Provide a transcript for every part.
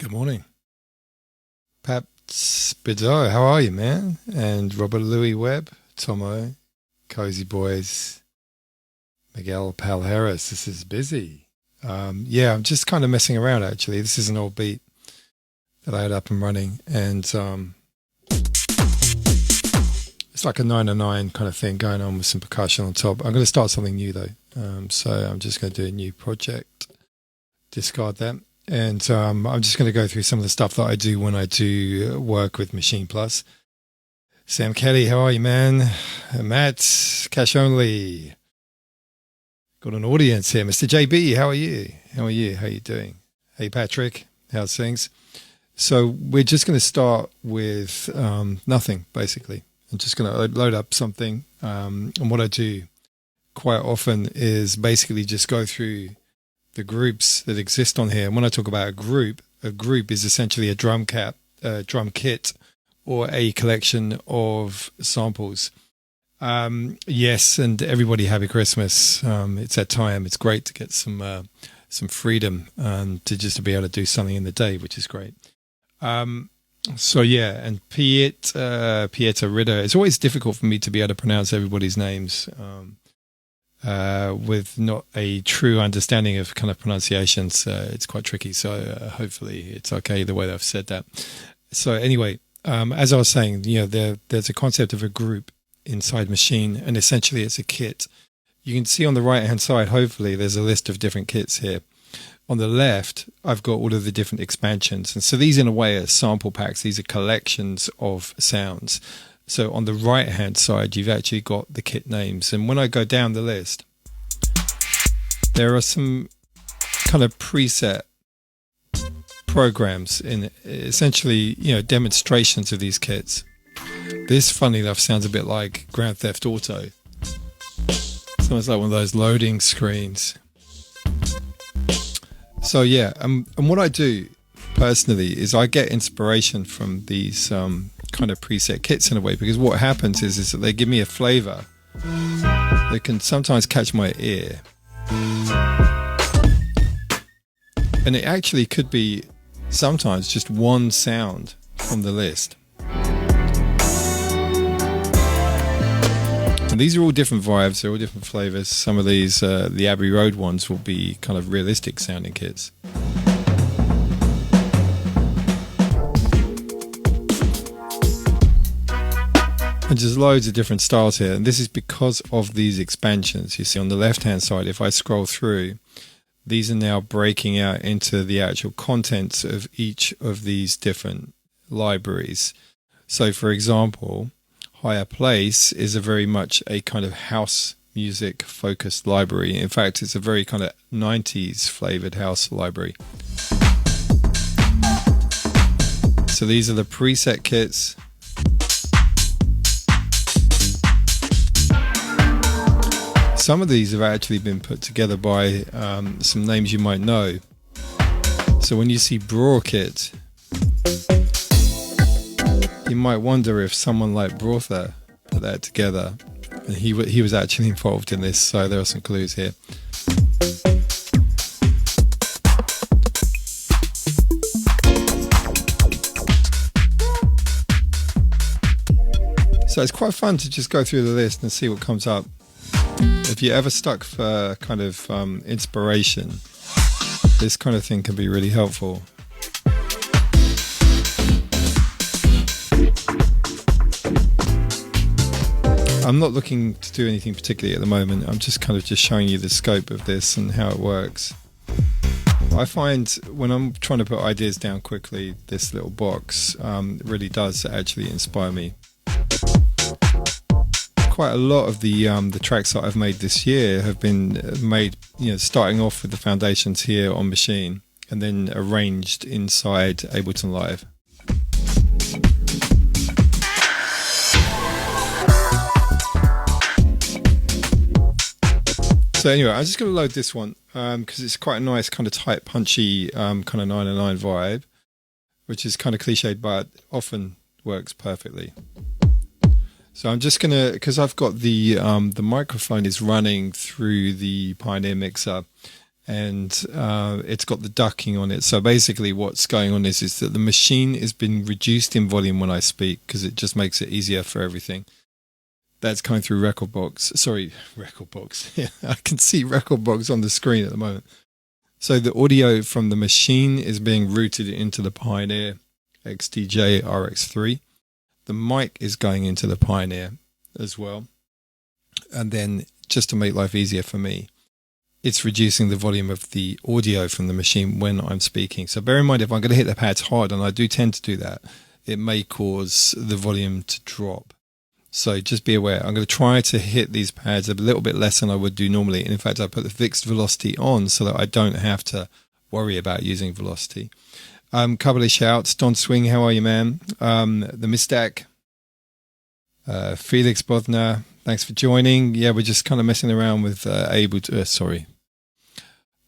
Good morning. Paps Bidot, how are you, man? And Robert Louis Webb, Tomo, Cozy Boys, Miguel Pal Harris. This is busy. Yeah, I'm just kind of messing around, actually. This is an old beat that I had up and running. And it's like a 909 kind of thing going on with some percussion on top. I'm going to start something new, though. So I'm just going to do a new project. Discard that. And I'm just going to go through some of the stuff that I do when I do work with Maschine Plus. Sam Kelly, how are you, man? Matt, cash only. Got an audience here. Mr. JB, how are you? How are you? How are you doing? Hey, Patrick, how's things? So we're just going to start with nothing, basically. I'm just going to load up something. And what I do quite often is basically just go through the groups that exist on here. And when I talk about a group is essentially a drum kit, or a collection of samples. Yes, and everybody, happy Christmas. It's that time. It's great to get some freedom and to be able to do something in the day, which is great. So yeah, and Pieter Ritter. It's always difficult for me to be able to pronounce everybody's names. With not a true understanding of kind of pronunciations, it's quite tricky. So hopefully it's okay the way that I've said that. So anyway, as I was saying, there's a concept of a group inside Maschine, and essentially it's a kit. You can see on the right hand side, hopefully there's a list of different kits here. On the left, I've got all of the different expansions, and so these in a way are sample packs. These are collections of sounds. So on the right-hand side, you've actually got the kit names. And when I go down the list, there are some kind of preset programs in essentially, demonstrations of these kits. This, funnily enough, sounds a bit like Grand Theft Auto. It's almost like one of those loading screens. So yeah, and what I do personally is I get inspiration from these kind of preset kits in a way, because what happens is that they give me a flavor that can sometimes catch my ear, and it actually could be sometimes just one sound from the list. And these are all different vibes, they're all different flavors. Some of these, the Abbey Road ones, will be kind of realistic sounding kits. And just loads of different styles here. And this is because of these expansions. You see on the left-hand side, if I scroll through, these are now breaking out into the actual contents of each of these different libraries. So, for example, Higher Place is a very much a kind of house music focused library. In fact, it's a very kind of 90s flavored house library. So these are the preset kits. Some of these have actually been put together by some names you might know. So when you see Braw Kit, you might wonder if someone like Brother put that together. And he was actually involved in this, so there are some clues here. So it's quite fun to just go through the list and see what comes up. If you're ever stuck for kind of inspiration, this kind of thing can be really helpful. I'm not looking to do anything particularly at the moment. I'm just kind of just showing you the scope of this and how it works. I find when I'm trying to put ideas down quickly, this little box really does actually inspire me. Quite a lot of the tracks that I've made this year have been made, starting off with the foundations here on Maschine and then arranged inside Ableton Live. So anyway, I'm just going to load this one because it's quite a nice kind of tight, punchy kind of 909 vibe, which is kind of cliched but often works perfectly. So I'm just gonna, because I've got the microphone is running through the Pioneer mixer, and it's got the ducking on it. So basically what's going on is that the Maschine has been reduced in volume when I speak, because it just makes it easier for everything. That's coming through Rekordbox. Yeah, I can see Rekordbox on the screen at the moment. So the audio from the Maschine is being routed into the Pioneer XDJ RX3. The mic is going into the Pioneer as well. And then, just to make life easier for me, it's reducing the volume of the audio from the Maschine when I'm speaking. So bear in mind, if I'm going to hit the pads hard, and I do tend to do that, it may cause the volume to drop. So just be aware. I'm going to try to hit these pads a little bit less than I would do normally. And in fact, I put the fixed velocity on so that I don't have to worry about using velocity. Couple of shouts. Don Swing, how are you, man? The Mistak, Felix Bodner, thanks for joining. Yeah, we're just kind of messing around with Ableton. Sorry,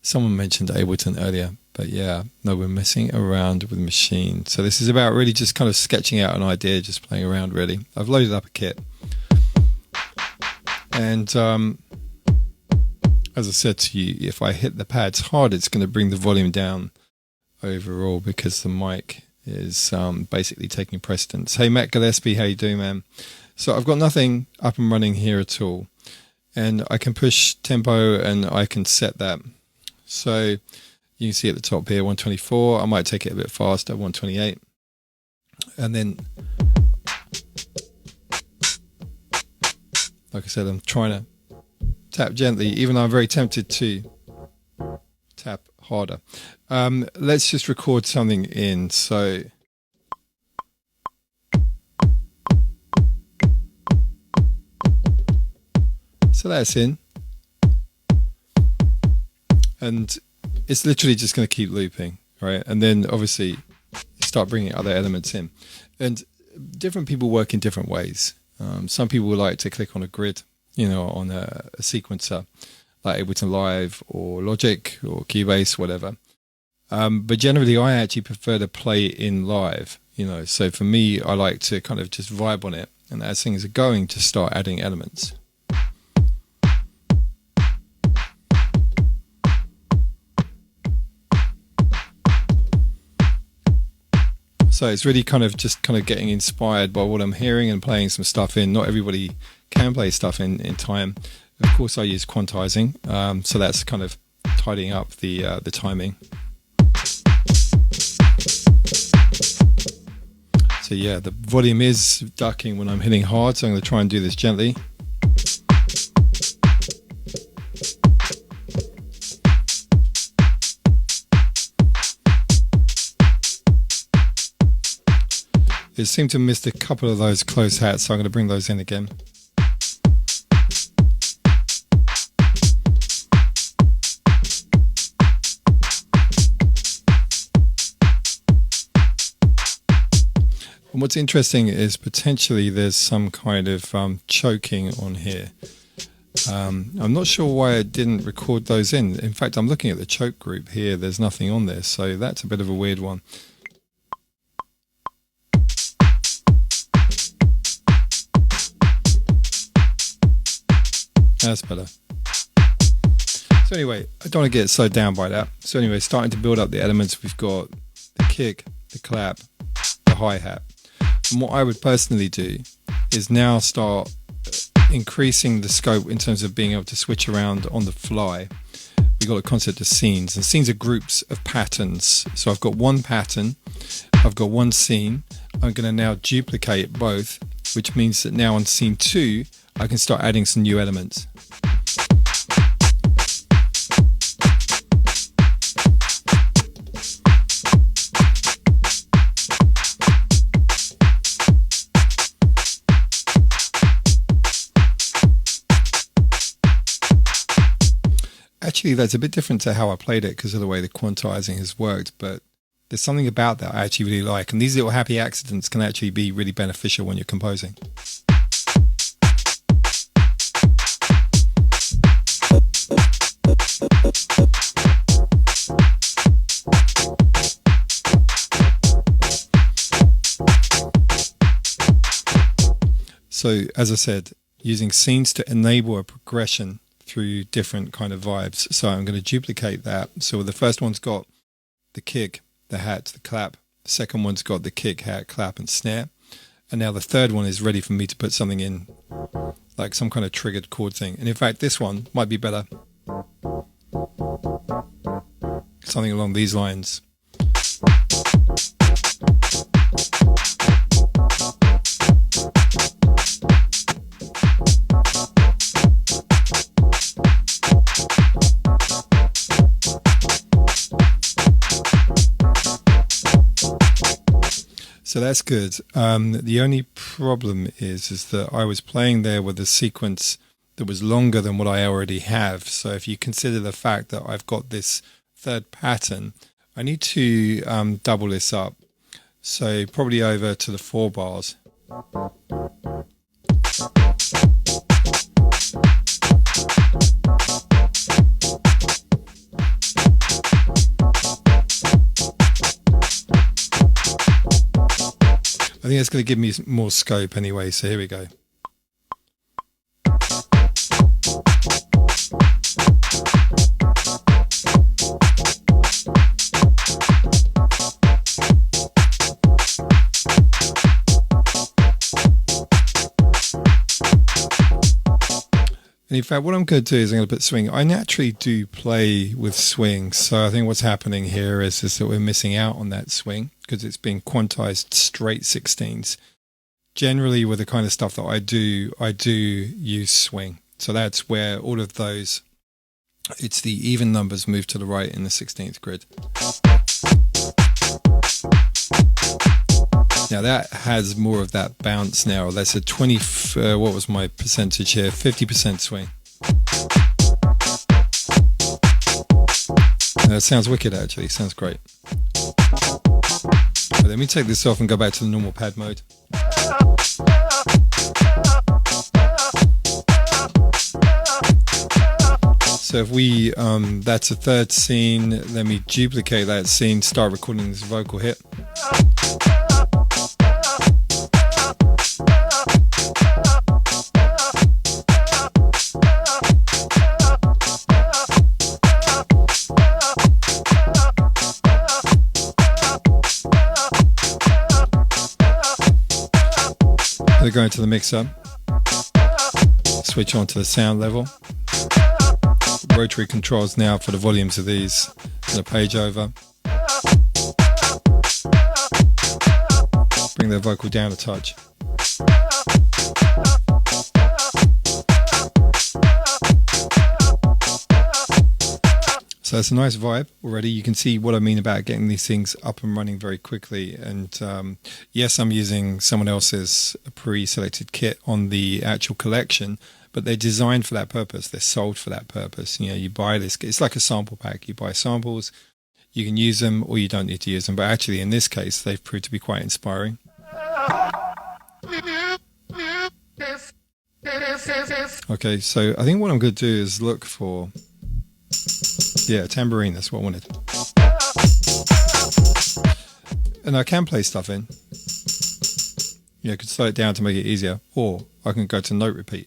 someone mentioned Ableton earlier, but yeah, no, we're messing around with Maschine. So this is about really just kind of sketching out an idea, just playing around really. I've loaded up a kit. And as I said to you, if I hit the pads hard, it's going to bring the volume down overall because the mic is basically taking precedence. Hey, Matt Gillespie, how you doing, man? So I've got nothing up and running here at all. And I can push tempo and I can set that. So you can see at the top here, 124. I might take it a bit faster, 128. And then, like I said, I'm trying to tap gently, even though I'm very tempted to tap harder. Let's just record something in. So that's in. And it's literally just going to keep looping, right? And then obviously start bringing other elements in. And different people work in different ways. Some people like to click on a grid, on a sequencer, like Ableton Live or Logic or Cubase, whatever. But generally, I actually prefer to play in live, So for me, I like to kind of just vibe on it. And as things are going, to start adding elements. So it's really kind of getting inspired by what I'm hearing and playing some stuff in. Not everybody can play stuff in time. Of course, I use quantizing, so that's kind of tidying up the timing. So yeah, the volume is ducking when I'm hitting hard, so I'm going to try and do this gently. It seemed to have missed a couple of those close hats, so I'm going to bring those in again. And what's interesting is potentially there's some kind of choking on here. I'm not sure why I didn't record those in. In fact, I'm looking at the choke group here. There's nothing on there, so that's a bit of a weird one. That's better. So anyway, I don't want to get so down by that. So anyway, starting to build up the elements. We've got the kick, the clap, the hi-hat. And what I would personally do is now start increasing the scope in terms of being able to switch around on the fly. We've got a concept of scenes, and scenes are groups of patterns. So I've got one pattern, I've got one scene. I'm going to now duplicate both, which means that now on scene 2, I can start adding some new elements. Actually, that's a bit different to how I played it because of the way the quantizing has worked, but there's something about that I actually really like, and these little happy accidents can actually be really beneficial when you're composing. So, as I said, using scenes to enable a progression through different kind of vibes. So I'm going to duplicate that. So the first one's got the kick, the hat, the clap. The second one's got the kick, hat, clap, and snare. And now the third one is ready for me to put something in, like some kind of triggered chord thing. And in fact, this one might be better. Something along these lines. So that's good. The only problem is that I was playing there with a sequence that was longer than what I already have. So if you consider the fact that I've got this third pattern, I need to double this up. So probably over to the 4 bars. I think that's going to give me more scope anyway, so here we go. And in fact, what I'm going to do is I'm going to put swing. I naturally do play with swing, so I think what's happening here is that we're missing out on that swing because it's being quantized straight 16s. Generally, with the kind of stuff that I do use swing. So that's where all of those, it's the even numbers move to the right in the 16th grid. Now that has more of that bounce now. That's a 20, what was my percentage here? 50% swing. That sounds wicked actually, sounds great. But let me take this off and go back to the normal pad mode. So if we, that's a third scene, let me duplicate that scene, start recording this vocal hit. Go into the mixer, switch on to the sound level, rotary controls now for the volumes of these, and the page over, bring the vocal down a touch. So it's a nice vibe already. You can see what I mean about getting these things up and running very quickly. And yes, I'm using someone else's pre-selected kit on the actual collection, but they're designed for that purpose. They're sold for that purpose. You know, you buy this, it's like a sample pack. You buy samples, you can use them or you don't need to use them. But actually in this case, they've proved to be quite inspiring. Okay, so I think what I'm going to do is look for, yeah, tambourine, that's what I wanted. And I can play stuff in. Yeah, I could slow it down to make it easier, or I can go to note repeat.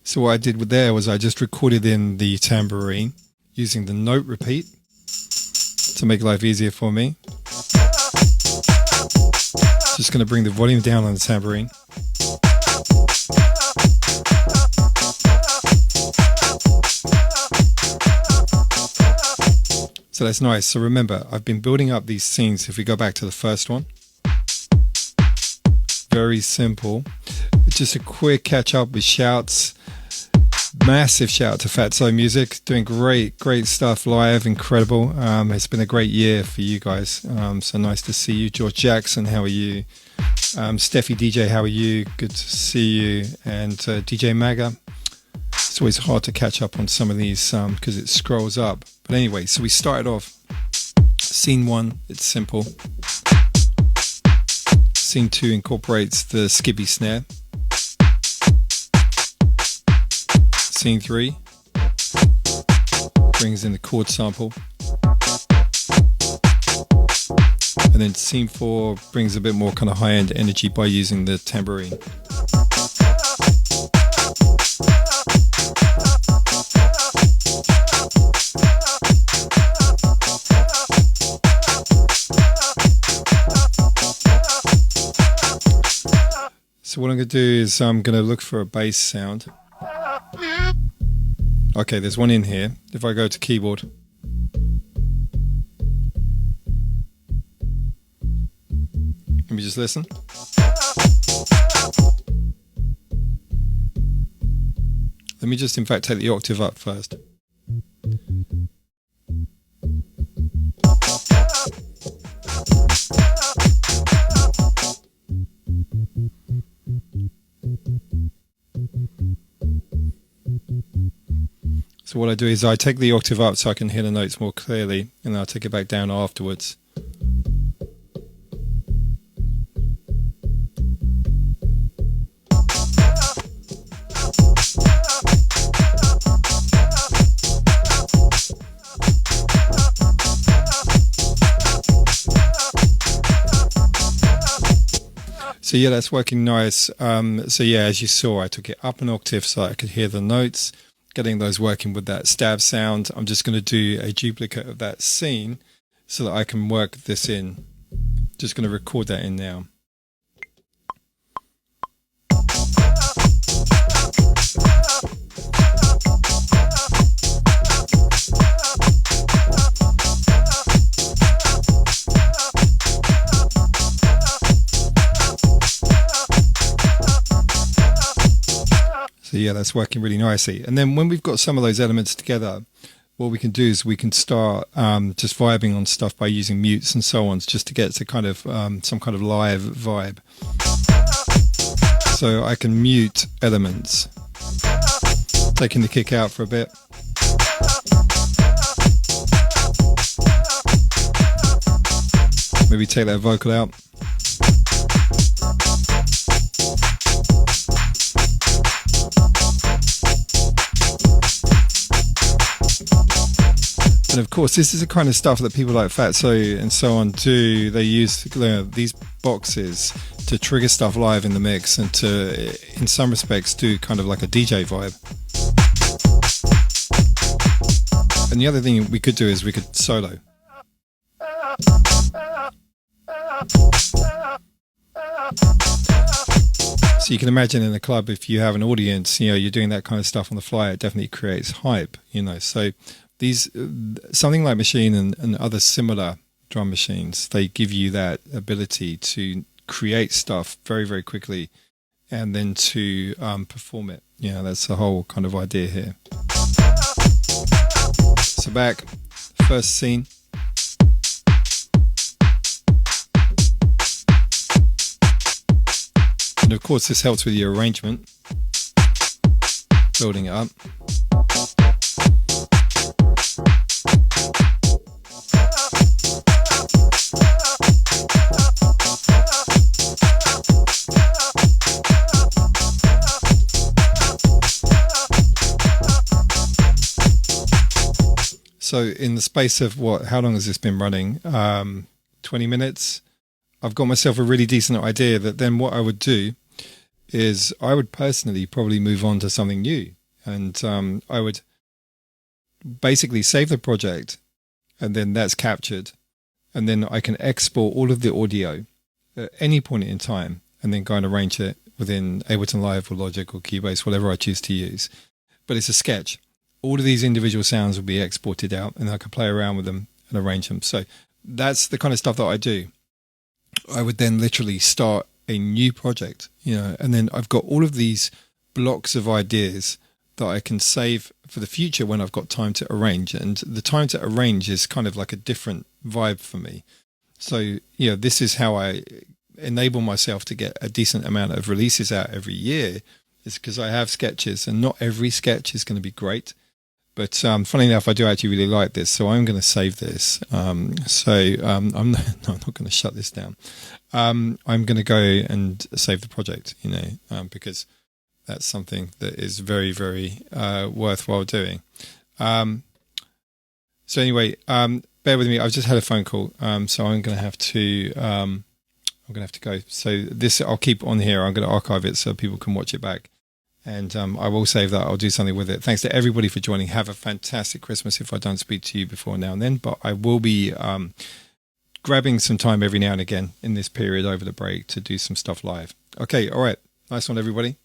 So what I did with there was I just recorded in the tambourine using the note repeat to make life easier for me. Just going to bring the volume down on the tambourine. So that's nice. So remember, I've been building up these scenes. If we go back to the first one, very simple. Just a quick catch up with shouts. Massive shout out to Fatso Music, doing great stuff live, incredible. It's been a great year for you guys. So nice to see you. George Jackson, how are you? Steffi DJ, how are you? Good to see you. And DJ Maga, it's It's always hard to catch up on some of these because it scrolls up. But anyway, so we started off scene 1, it's simple. Scene 2 incorporates the skibby snare. Scene 3 brings in the chord sample. And then scene 4 brings a bit more kind of high-end energy by using the tambourine. So what I'm going to do is I'm going to look for a bass sound. Okay, there's one in here. If I go to keyboard, let me just listen. Let me just in fact take the octave up first. So what I do is I take the octave up so I can hear the notes more clearly, and then I'll take it back down afterwards. So yeah, that's working nice. So yeah, as you saw, I took it up an octave so I could hear the notes, getting those working with that stab sound. I'm just going to do a duplicate of that scene so that I can work this in. Just going to record that in now. So yeah, that's working really nicely. And then when we've got some of those elements together, what we can do is we can start just vibing on stuff by using mutes and so on, just to get to kind of some kind of live vibe. So I can mute elements, taking the kick out for a bit. Maybe take that vocal out. And of course, this is the kind of stuff that people like Fatso and so on do. They use these boxes to trigger stuff live in the mix and to, in some respects, do kind of like a DJ vibe. And the other thing we could do is we could solo. So you can imagine in a club, if you have an audience, you're doing that kind of stuff on the fly, it definitely creates hype, So these, something like Maschine and other similar drum machines, they give you that ability to create stuff very, very quickly and then to perform it. That's the whole kind of idea here. So back, first scene. And of course this helps with your arrangement, building it up. So in the space of how long has this been running? 20 minutes. I've got myself a really decent idea that then what I would do is I would personally probably move on to something new. And I would basically save the project, and then that's captured. And then I can export all of the audio at any point in time and then go and arrange it within Ableton Live or Logic or Cubase, whatever I choose to use. But it's a sketch. All of these individual sounds will be exported out and I can play around with them and arrange them. So that's the kind of stuff that I do. I would then literally start a new project, and then I've got all of these blocks of ideas that I can save for the future when I've got time to arrange. And the time to arrange is kind of like a different vibe for me. So, this is how I enable myself to get a decent amount of releases out every year, is because I have sketches, and not every sketch is going to be great. But funny enough, I do actually really like this, so I'm going to save this. I'm not going to shut this down. I'm going to go and save the project, because that's something that is very, very worthwhile doing. So anyway, bear with me. I've just had a phone call, so I'm going to have to. I'm going to have to go. So this I'll keep on here. I'm going to archive it so people can watch it back. And I will save that. I'll do something with it. Thanks to everybody for joining. Have a fantastic Christmas if I don't speak to you before now and then. But I will be grabbing some time every now and again in this period over the break to do some stuff live. Okay, all right. Nice one, everybody.